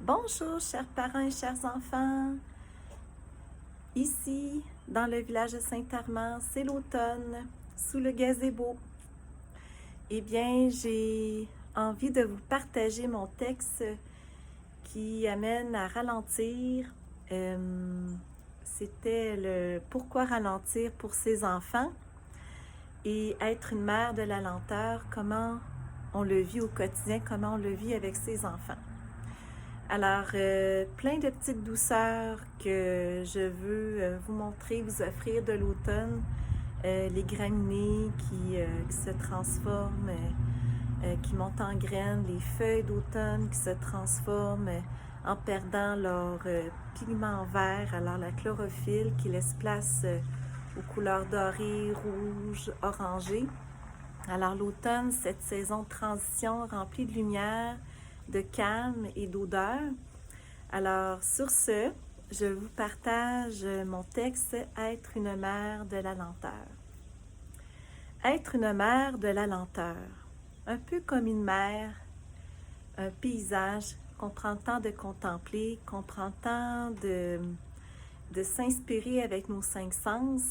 Bonjour, chers parents et chers enfants. Ici, dans le village de Saint-Armand, c'est l'automne, sous le gazebo. Eh bien, j'ai envie de vous partager mon texte qui amène à ralentir. C'était le pourquoi ralentir pour ses enfants et être une mère de la lenteur, comment on le vit au quotidien, comment on le vit avec ses enfants. Alors, plein de petites douceurs que je veux vous montrer, vous offrir de l'automne. Les graminées qui se transforment, qui montent en graines, les feuilles d'automne qui se transforment en perdant leur pigment vert, alors la chlorophylle qui laisse place aux couleurs dorées, rouges, orangées. Alors l'automne, cette saison de transition remplie de lumière, de calme et d'odeur. Alors sur ce, je vous partage mon texte « Être une mère de la lenteur ». Être une mère de la lenteur, un peu comme une mère, un paysage qu'on prend le temps de contempler, qu'on prend le temps de s'inspirer avec nos cinq sens,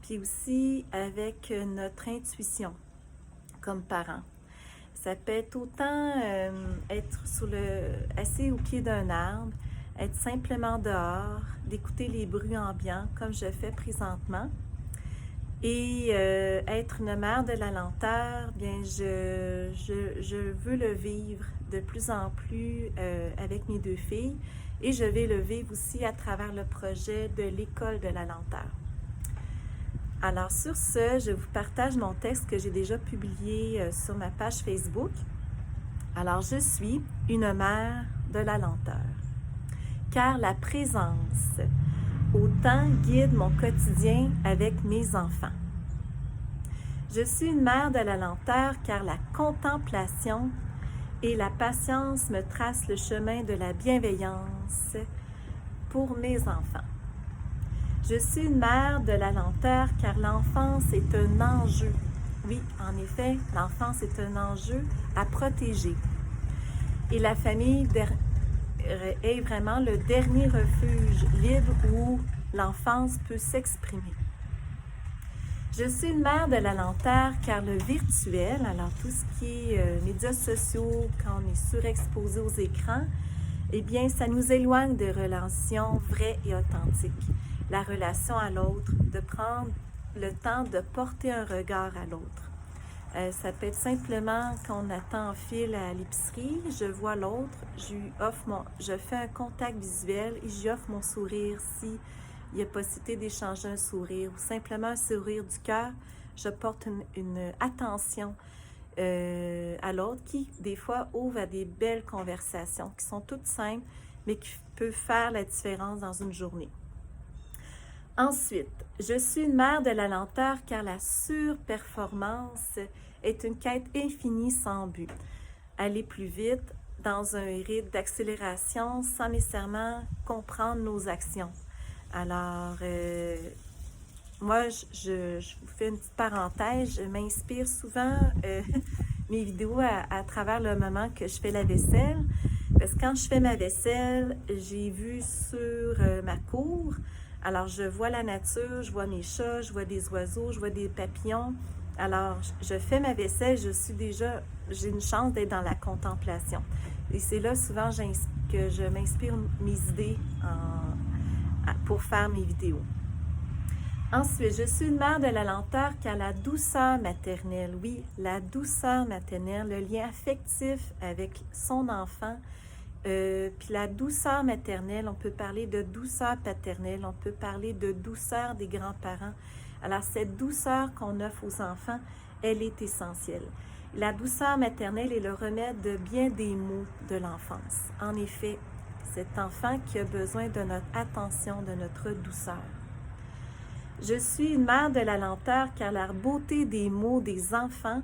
puis aussi avec notre intuition comme parents. Ça peut être autant être assis au pied d'un arbre, être simplement dehors, d'écouter les bruits ambiants comme je fais présentement. Et être une mère de la lenteur, bien, je veux le vivre de plus en plus avec mes deux filles et je vais le vivre aussi à travers le projet de l'école de la lenteur. Alors sur ce, je vous partage mon texte que j'ai déjà publié sur ma page Facebook. Alors je suis une mère de la lenteur, car la présence au temps guide mon quotidien avec mes enfants. Je suis une mère de la lenteur car la contemplation et la patience me tracent le chemin de la bienveillance pour mes enfants. Je suis une mère de la lenteur car l'enfance est un enjeu. Oui, en effet, l'enfance est un enjeu à protéger. Et la famille est vraiment le dernier refuge libre où l'enfance peut s'exprimer. Je suis une mère de la lenteur car le virtuel, alors tout ce qui est médias sociaux, quand on est surexposé aux écrans, eh bien, ça nous éloigne des relations vraies et authentiques. La relation à l'autre, de prendre le temps de porter un regard à l'autre. Ça peut être simplement quand on attend en file à l'épicerie, je vois l'autre, je fais un contact visuel et j'y offre mon sourire si il y a possibilité d'échanger un sourire ou simplement un sourire du cœur. Je porte une attention à l'autre qui, des fois, ouvre à des belles conversations qui sont toutes simples, mais qui peuvent faire la différence dans une journée. Ensuite, je suis une mère de la lenteur car la surperformance est une quête infinie sans but. Aller plus vite dans un rythme d'accélération sans nécessairement comprendre nos actions. Alors, moi, je vous fais une petite parenthèse, je m'inspire souvent mes vidéos à travers le moment que je fais la vaisselle. Parce que quand je fais ma vaisselle, j'ai vu sur ma cour, alors je vois la nature, je vois mes chats, je vois des oiseaux, je vois des papillons. Alors, je fais ma vaisselle, j'ai une chance d'être dans la contemplation. Et c'est là souvent que je m'inspire mes idées pour faire mes vidéos. Ensuite, je suis une mère de la lenteur car la douceur maternelle, oui, la douceur maternelle, le lien affectif avec son enfant, puis la douceur maternelle, on peut parler de douceur paternelle, on peut parler de douceur des grands-parents. Alors, cette douceur qu'on offre aux enfants, elle est essentielle. La douceur maternelle est le remède de bien des maux de l'enfance. En effet, cet enfant qui a besoin de notre attention, de notre douceur. Je suis une mère de la lenteur car la beauté des mots des enfants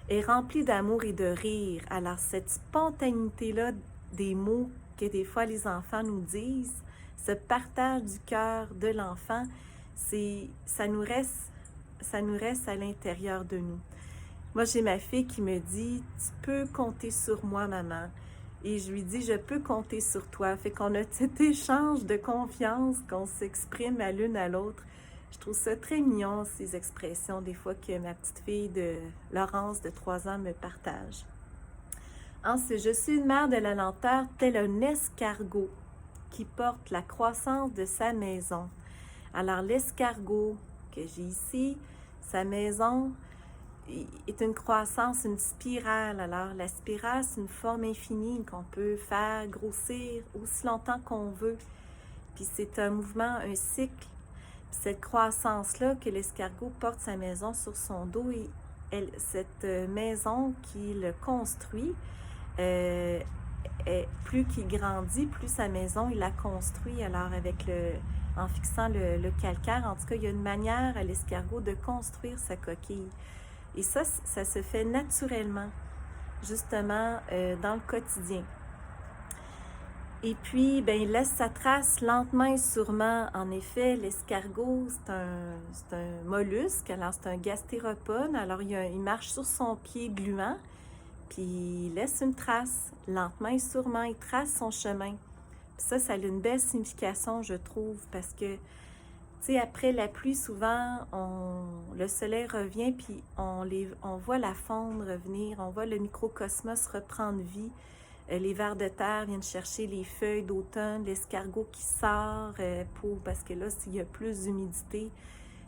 est remplie d'amour et de rire. Alors cette spontanéité-là des mots que des fois les enfants nous disent, ce partage du cœur de l'enfant, ça nous reste à l'intérieur de nous. Moi, j'ai ma fille qui me dit « Tu peux compter sur moi, maman. » Et je lui dis, je peux compter sur toi. Fait qu'on a cet échange de confiance qu'on s'exprime à l'une à l'autre. Je trouve ça très mignon, ces expressions, des fois que ma petite fille de Laurence, de 3 ans, me partage. Ensuite, je suis une mère de la lenteur, tel un escargot qui porte la croissance de sa maison. Alors, l'escargot que j'ai ici, sa maison est une croissance, une spirale. Alors, la spirale, c'est une forme infinie qu'on peut faire grossir aussi longtemps qu'on veut. Puis c'est un mouvement, un cycle. Puis cette croissance-là que l'escargot porte sa maison sur son dos, et cette maison qui le construit, plus qu'il grandit, plus sa maison, il la construit. Alors, en fixant le calcaire, en tout cas, il y a une manière à l'escargot de construire sa coquille. Et ça se fait naturellement, justement, dans le quotidien. Et puis, ben, il laisse sa trace lentement et sûrement. En effet, l'escargot, c'est un mollusque, alors c'est un gastéropode. Alors, il marche sur son pied gluant, puis il laisse une trace, lentement et sûrement. Il trace son chemin. Puis ça a une belle signification, je trouve, parce que, tu sais, après la pluie, souvent, le soleil revient, puis on voit la faune revenir, on voit le microcosmos reprendre vie. Les vers de terre viennent chercher les feuilles d'automne, l'escargot qui sort parce que là, s'il y a plus d'humidité.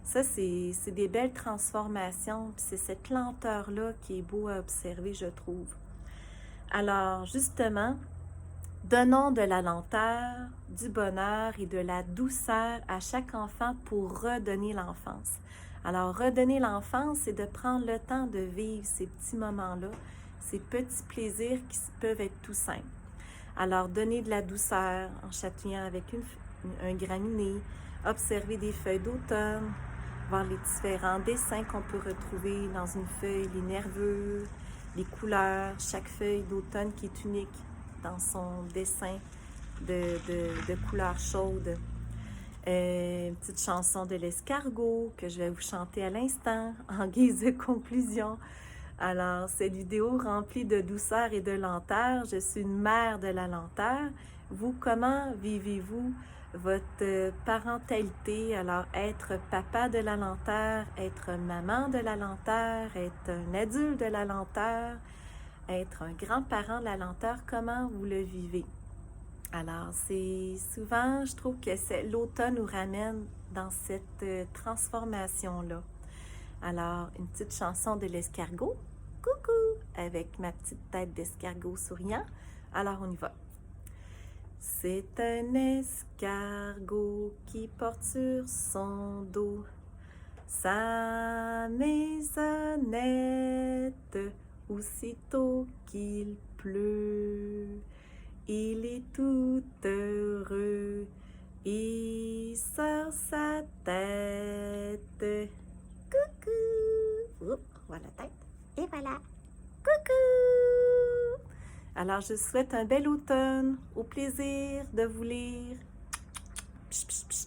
Ça, c'est des belles transformations. Puis c'est cette lenteur-là qui est beau à observer, je trouve. Alors, justement, donnons de la lenteur, du bonheur et de la douceur à chaque enfant pour redonner l'enfance. Alors, redonner l'enfance, c'est de prendre le temps de vivre ces petits moments-là, ces petits plaisirs qui peuvent être tout simples. Alors, donner de la douceur en chatouillant avec un graminé, observer des feuilles d'automne, voir les différents dessins qu'on peut retrouver dans une feuille, les nervures, les couleurs, chaque feuille d'automne qui est unique dans son dessin de couleurs chaudes. Une petite chanson de l'escargot que je vais vous chanter à l'instant en guise de conclusion. Alors, cette vidéo remplie de douceur et de lenteur, je suis une mère de la lenteur. Vous, comment vivez-vous votre parentalité? Alors, être papa de la lenteur, être maman de la lenteur, être un adulte de la lenteur, être un grand-parent de la lenteur, comment vous le vivez? Alors, c'est souvent, je trouve que l'automne nous ramène dans cette transformation-là. Alors, une petite chanson de l'escargot. Coucou! Avec ma petite tête d'escargot souriant. Alors, on y va. C'est un escargot qui porte sur son dos sa maisonnette. Aussitôt qu'il pleut, il est tout heureux. Il sort sa tête. Coucou! Oups, voilà la tête. Et voilà. Coucou! Alors, je vous souhaite un bel automne. Au plaisir de vous lire. Psh, psh, psh.